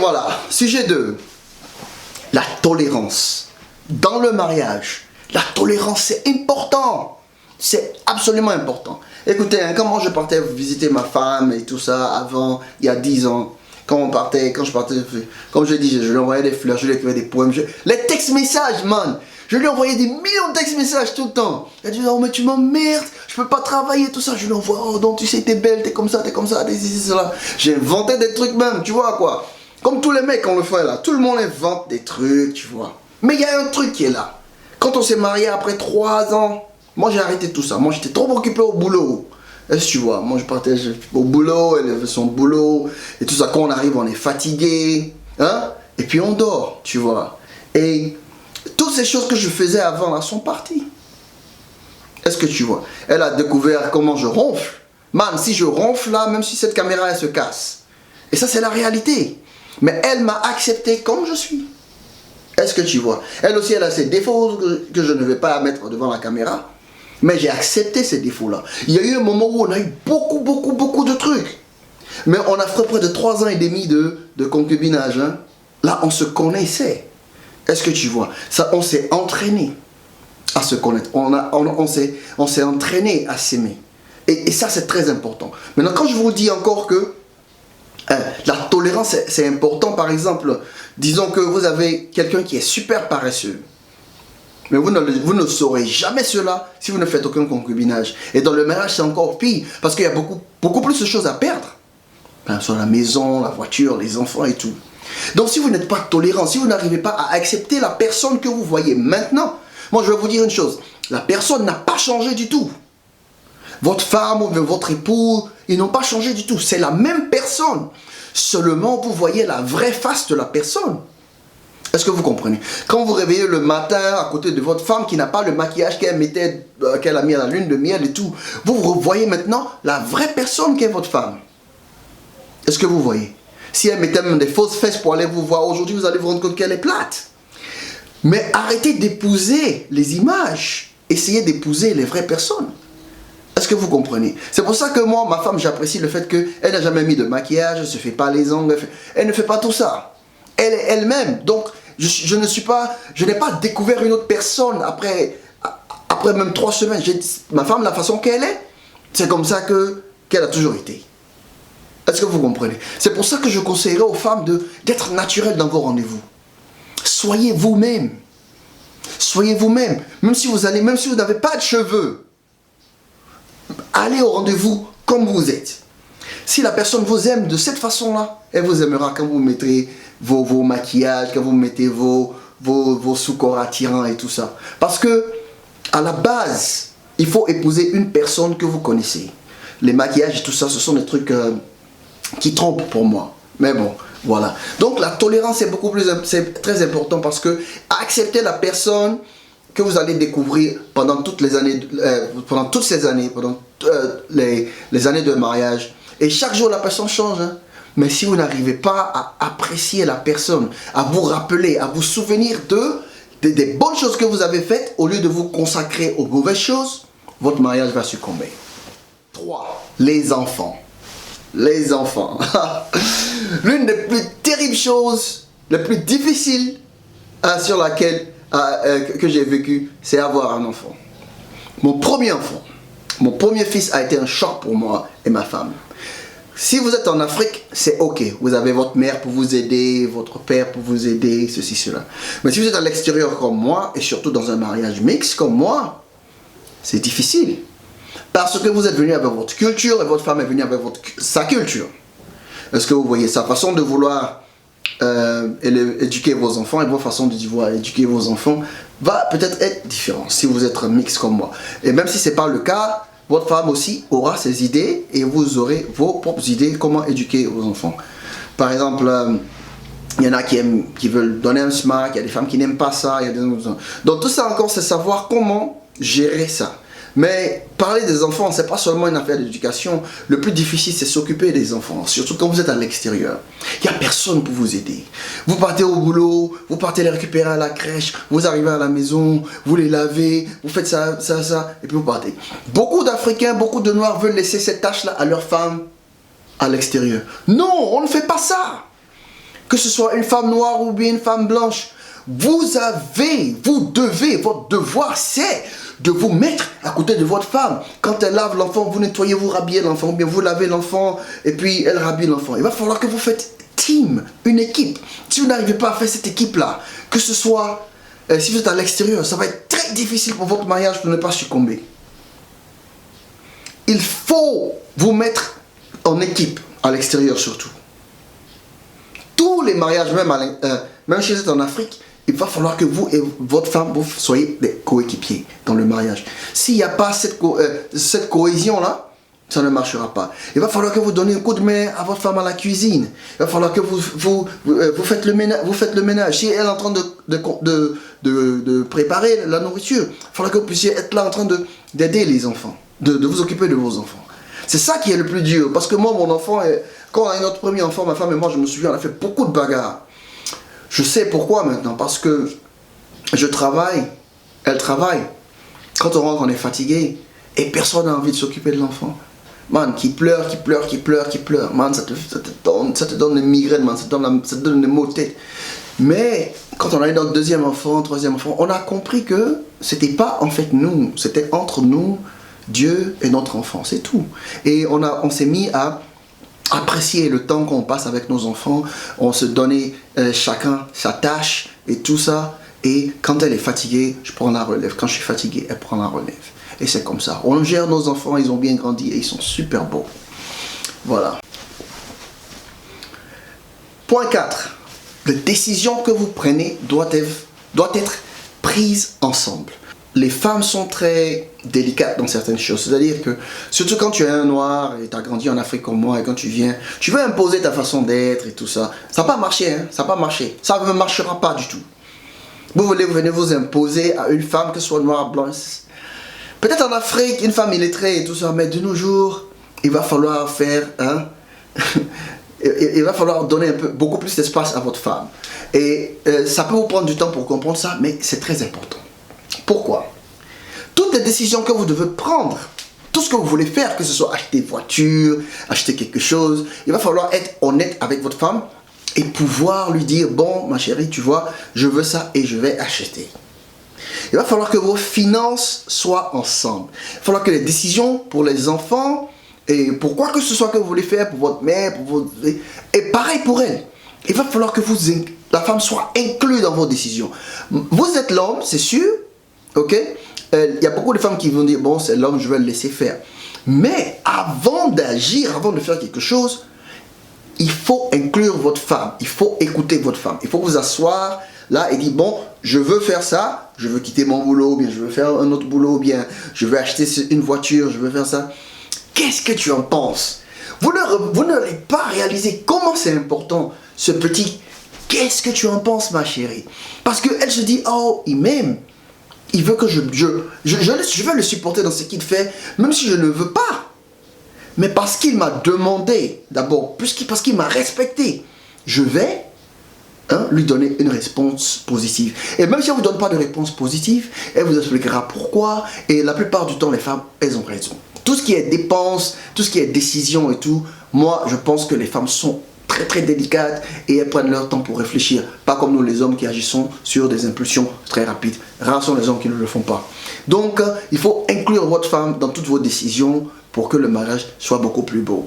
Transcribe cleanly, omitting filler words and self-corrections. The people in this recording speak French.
voilà, sujet 2. La tolérance. Dans le mariage, la tolérance c'est important. C'est absolument important. Écoutez, hein, quand moi je partais visiter ma femme et tout ça avant, il y a 10 ans, quand je partais, comme je dis, je lui envoyais des fleurs, je lui écrivais des poèmes, les textes-messages, man. Je lui envoyais des millions de textes-messages tout le temps. Elle disait, oh mais tu m'emmerdes, je peux pas travailler, tout ça. Je lui envoie, oh donc tu sais, t'es belle, t'es comme ça, cela. J'ai inventé des trucs même, tu vois quoi. Comme tous les mecs on le fait là, tout le monde invente des trucs, tu vois. Mais il y a un truc qui est là. Quand on s'est marié après 3 ans, moi j'ai arrêté tout ça. Moi j'étais trop occupé au boulot. Est-ce que tu vois, moi je partais au boulot, elle avait son boulot, et tout ça, quand on arrive on est fatigué, hein, et puis on dort, tu vois. Et toutes ces choses que je faisais avant là sont parties. Est-ce que tu vois? Elle a découvert comment je ronfle. Man, si je ronfle là, même si cette caméra elle se casse. Et ça c'est la réalité. Mais elle m'a accepté comme je suis. Est-ce que tu vois? Elle aussi elle a ses défauts que je ne vais pas mettre devant la caméra. Mais j'ai accepté ces défauts-là. Il y a eu un moment où on a eu beaucoup de trucs. Mais on a fait près de 3 ans et demi de concubinage. Hein. Là, on se connaissait. Est-ce que tu vois? Ça, on s'est entraîné à se connaître. On s'est entraîné à s'aimer. Et ça, c'est très important. Maintenant, quand je vous dis encore que la tolérance, c'est important. Par exemple, disons que vous avez quelqu'un qui est super paresseux. Mais vous ne saurez jamais cela si vous ne faites aucun concubinage. Et dans le mariage, c'est encore pire. Parce qu'il y a beaucoup plus de choses à perdre. Sur la maison, la voiture, les enfants et tout. Donc si vous n'êtes pas tolérant, si vous n'arrivez pas à accepter la personne que vous voyez maintenant, moi je vais vous dire une chose. La personne n'a pas changé du tout. Votre femme ou votre époux, ils n'ont pas changé du tout. C'est la même personne. Seulement vous voyez la vraie face de la personne. Est-ce que vous comprenez? Quand vous réveillez le matin à côté de votre femme qui n'a pas le maquillage qu'elle a mis à la lune de miel et tout, vous revoyez maintenant la vraie personne qu'est votre femme. Est-ce que vous voyez? Si elle mettait même des fausses fesses pour aller vous voir aujourd'hui, vous allez vous rendre compte qu'elle est plate. Mais arrêtez d'épouser les images. Essayez d'épouser les vraies personnes. Est-ce que vous comprenez? C'est pour ça que moi, ma femme, j'apprécie le fait qu'elle n'a jamais mis de maquillage, elle ne se fait pas les ongles, elle ne fait pas tout ça. Elle est elle-même. Donc, je n'ai pas découvert une autre personne après même 3 semaines. Ma femme, la façon qu'elle est, c'est comme ça qu'elle a toujours été. Est-ce que vous comprenez? C'est pour ça que je conseillerais aux femmes d'être naturelles dans vos rendez-vous. Soyez vous-même. Soyez vous-même. Même si vous n'avez pas de cheveux, allez au rendez-vous comme vous êtes. Si la personne vous aime de cette façon-là, elle vous aimera quand vous mettrez vos maquillages, quand vous mettez vos sous-corps attirants et tout ça. Parce que, à la base, il faut épouser une personne que vous connaissez. Les maquillages et tout ça, ce sont des trucs qui trompent pour moi. Mais bon, voilà. Donc la tolérance c'est très important parce que accepter la personne que vous allez découvrir pendant toutes les années, pendant les années de mariage. Et chaque jour la personne change. Hein. Mais si vous n'arrivez pas à apprécier la personne, à vous rappeler, à vous souvenir des bonnes choses que vous avez faites, au lieu de vous consacrer aux mauvaises choses, votre mariage va succomber. 3. Les enfants. Les enfants. L'une des plus terribles choses, les plus difficiles sur laquelle que j'ai vécu, c'est avoir un enfant. Mon premier enfant, mon premier fils a été un choc pour moi et ma femme. Si vous êtes en Afrique, c'est ok. Vous avez votre mère pour vous aider, votre père pour vous aider, ceci, cela. Mais si vous êtes à l'extérieur comme moi, et surtout dans un mariage mixte comme moi, c'est difficile. Parce que vous êtes venu avec votre culture et votre femme est venue avec sa culture. Est-ce que vous voyez sa façon de vouloir éduquer vos enfants et votre façon de vouloir éduquer vos enfants va peut-être être différente si vous êtes mixte comme moi. Et même si ce n'est pas le cas, votre femme aussi aura ses idées et vous aurez vos propres idées comment éduquer vos enfants. Par exemple, il y en a qui veulent donner un smack, il y a des femmes qui n'aiment pas ça. Donc tout ça encore, c'est savoir comment gérer ça. Mais parler des enfants, c'est pas seulement une affaire d'éducation. Le plus difficile, c'est s'occuper des enfants, surtout quand vous êtes à l'extérieur. Il n'y a personne pour vous aider. Vous partez au boulot, vous partez les récupérer à la crèche, vous arrivez à la maison, vous les lavez, vous faites ça, et puis vous partez. Beaucoup d'Africains, beaucoup de Noirs veulent laisser cette tâche-là à leurs femmes à l'extérieur. Non, on ne fait pas ça. que ce soit une femme noire ou bien une femme blanche. Vous devez, votre devoir c'est de vous mettre à côté de votre femme. Quand elle lave l'enfant, vous nettoyez, vous rhabillez l'enfant, ou bien vous lavez l'enfant et puis elle rhabille l'enfant. Il va falloir que vous faites team, une équipe. Si vous n'arrivez pas à faire cette équipe-là, que ce soit, si vous êtes à l'extérieur, ça va être très difficile pour votre mariage pour ne pas succomber. Il faut vous mettre en équipe, à l'extérieur surtout. Tous les mariages, même si vous êtes en Afrique, il va falloir que vous et votre femme, vous soyez des coéquipiers dans le mariage. S'il n'y a pas cette cohésion-là, ça ne marchera pas. Il va falloir que vous donnez un coup de main à votre femme à la cuisine. Il va falloir que vous faites le ménage. Si elle est en train de préparer la nourriture, il va falloir que vous puissiez être là en train d'aider les enfants, de vous occuper de vos enfants. C'est ça qui est le plus dur. Parce que moi, mon enfant, quand on a eu notre premier enfant, ma femme et moi, je me souviens, on a fait beaucoup de bagarres. Je sais pourquoi maintenant. Parce que je travaille, elle travaille. Quand on rentre, on est fatigué. Et personne n'a envie de s'occuper de l'enfant. Man, qui pleure. Man, ça te donne des migraines, man, ça te donne des maux de tête. Mais quand on a eu notre deuxième enfant, troisième enfant, on a compris que c'était pas en fait nous, c'était entre nous, Dieu et notre enfant, c'est tout. Et on s'est mis à apprécier le temps qu'on passe avec nos enfants. On se donnait chacun sa tâche et tout ça. Et quand elle est fatiguée, je prends la relève. Quand je suis fatigué, elle prend la relève. Et c'est comme ça. On gère nos enfants, ils ont bien grandi et ils sont super beaux. Voilà. Point 4. Les décisions que vous prenez doivent être prises ensemble. Les femmes sont très délicates dans certaines choses. C'est-à-dire que, surtout quand tu es un noir et tu as grandi en Afrique comme moi, et quand tu viens, tu veux imposer ta façon d'être et tout ça. Ça n'a pas marché, hein? Ça n'a pas marché. Ça ne marchera pas du tout. Vous venez vous imposer à une femme, que ce soit noire, blanche. Peut-être en Afrique, une femme illettrée et tout ça, mais de nos jours, il va falloir faire, hein, il va falloir donner beaucoup plus d'espace à votre femme. Et ça peut vous prendre du temps pour comprendre ça, mais c'est très important. Pourquoi? Toutes les décisions que vous devez prendre, tout ce que vous voulez faire, que ce soit acheter une voiture, acheter quelque chose, il va falloir être honnête avec votre femme et pouvoir lui dire, bon, ma chérie, tu vois, je veux ça et je vais acheter. Il va falloir que vos finances soient ensemble. Il va falloir que les décisions pour les enfants et pour quoi que ce soit que vous voulez faire pour votre mère, et pareil pour elle. Il va falloir que la femme soit inclue dans vos décisions. Vous êtes l'homme, c'est sûr, ok? Il y a beaucoup de femmes qui vont dire, bon, c'est l'homme, je vais le laisser faire. Mais avant d'agir, avant de faire quelque chose, il faut inclure votre femme. Il faut écouter votre femme. Il faut vous asseoir là et dire, bon, je veux faire ça, je veux quitter mon boulot, ou bien je veux faire un autre boulot, ou bien je veux acheter une voiture, je veux faire ça. Qu'est-ce que tu en penses? Vous n'allez pas réaliser comment c'est important, ce petit qu'est-ce que tu en penses, ma chérie? Parce qu'elle se dit, oh, il m'aime. Il veut que je veux le supporter dans ce qu'il fait, même si je ne veux pas. Mais parce qu'il m'a demandé, d'abord, parce qu'il m'a respecté, je vais lui donner une réponse positive. Et même si elle ne vous donne pas de réponse positive, elle vous expliquera pourquoi. Et la plupart du temps, les femmes, elles ont raison. Tout ce qui est dépenses, tout ce qui est décision et tout, moi, je pense que les femmes sont très très délicates et elles prennent leur temps pour réfléchir. Pas comme nous les hommes qui agissons sur des impulsions très rapides. Rares sont les hommes qui ne le font pas. Donc, il faut inclure votre femme dans toutes vos décisions pour que le mariage soit beaucoup plus beau.